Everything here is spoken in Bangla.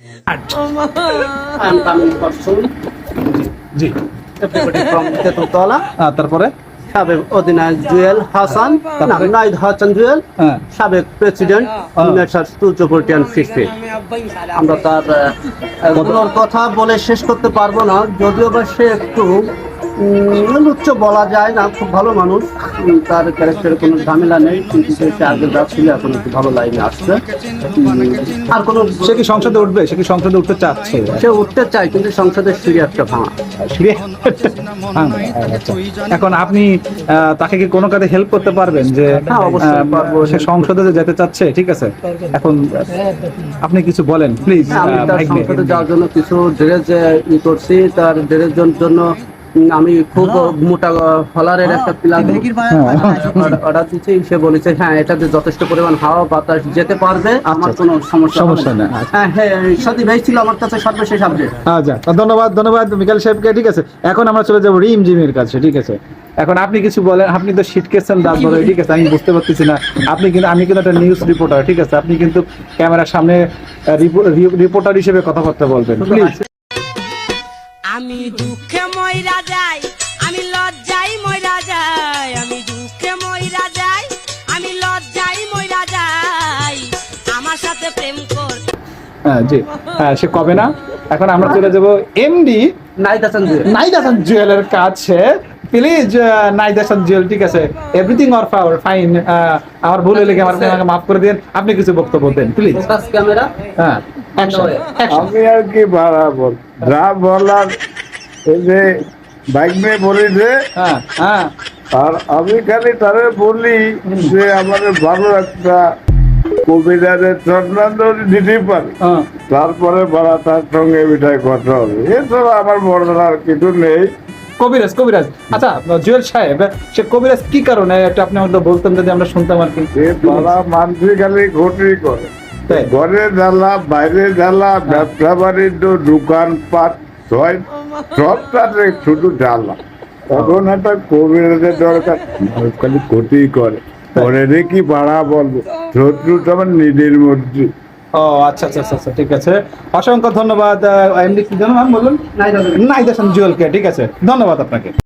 I am coming person. G Everybody from Tetutola. তারপরে সাবেক অধিনায়ক জুয়েল হাসান, নাইদ হাসান জুয়েল, হ্যাঁ সাবেক প্রেসিডেন্ট মেসার সূর্যপটিয়ান ফিশফি। আমরা তার এগুলোর কথা বলে শেষ করতে পারবো না, যদিও বা সে একটু উচ্চ বলা যায় না, খুব ভালো মানুষ, তার ক্যারেক্টারে কোনো ঝামেলা নেই, কিন্তু সে আগে যা ছিল এখন একটু ভালো লাইনে আসছে। আর কোনো সে কি সংসদে উঠবে? সে কি সংসদে উঠতে চাচ্ছে? সে উঠতে চায়, কিন্তু সংসদের সিঁড়ি একটা ভাঙা। আচ্ছা। এখন আপনি তাকে কি কোনো কাজে হেল্প করতে পারবেন যে হ্যাঁ, অবশ্যই পারবো। সে সংসদে যে যেতে চাচ্ছে, ঠিক আছে, এখন আপনি কিছু বলেন প্লিজ। আমি তার সংসদে যাওয়ার জন্য কিছু ড্রেস করছি, তার ড্রেসের জন্য আমি খুব মোটা হলারের একটা প্লাগ অর্ডার দিচ্ছি। সে বলেছে হ্যাঁ এটাতে যথেষ্ট পরিমাণ হাওয়া বাতাস যেতে পারবে, আমার কোনো সমস্যা না। হ্যাঁ হ্যাঁ, সাথী ভাই ছিল আমার কাছে সর্বশেষ আপডেট। আচ্ছা, ধন্যবাদ মিকাইল সাহেবকে। ঠিক আছে, এখন আমরা চলে যাবো রিম জিমের কাছে। ঠিক আছে, এখন আপনি কিছু বলেন। আপনি তো শিটকেছেন দাঁত ধরে, ঠিক আছে, আমি বুঝতে পারতেছি না। আপনি কিন্তু, আমি কিন্তু একটা নিউজ রিপোর্টার, ঠিক আছে, আপনি কিন্তু ক্যামেরার সামনে রিপোর্টার হিসেবে কথাবার্তা বলবেন প্লিজ। আমি দুঃখে মইরা যাই, আমি লজ্জাই মইরা যাই, আমি দুঃখে মইরা যাই, আমি লজ্জাই মইরা যাই, আমার সাথে প্রেম কর। হ্যাঁ জি, হ্যাঁ সে কবে না। এখন আমরা চলে যাব এমডি নাইদ হাসান জুয়েলের কাছে। প্লিজ নাইদ হাসান জুয়েল, ঠিক আছে, এভরিথিং অর ফাইন। আমার ভুল হলে আমাকে মাফ করে দেন। আপনি কিছু বক্তব্য দেন প্লিজ। Focus camera. হ্যাঁ, আমি আর কি বাড়াবো, যা বলার এই যে বাইক নিয়ে বলি যে, হ্যাঁ আর আমি খালি তারে বলি যে আমাদের ভালো একটা কবিরাজের শ্রদ্ধাঞ্জলি দিতে পারি, তারপরে বলা তার সঙ্গে মিঠাই কথা হবে। এছাড়া আমার বর্ণনার কিছু নেই। কবিরাজ। আচ্ছা জুয়েল সাহেব, সে কবিরাজ কি কারণে এটা আপনি আমাদের বলতেন যদি আমরা শুনতাম আর কি। এ তারা মানসিক খালি ক্ষতি করে, তাই? ঘরে জ্বালা, বাইরে জ্বালা, ব্যবসা বাণিজ্য, দোকানপাট, সবটাতে শুধু জ্বালা। তখন একটা কবিরাজের দরকার, মানুষ খালি ক্ষতি করে। পরে কি বাড়া বলবো, শত্রু তো আমার নিজের মধ্যে। ও আচ্ছা, ঠিক আছে, অসংখ্য ধন্যবাদ। এমডি কি জানো নাম বলুন? নাইদ হাসান জুয়েলকে, ঠিক আছে, ধন্যবাদ আপনাকে।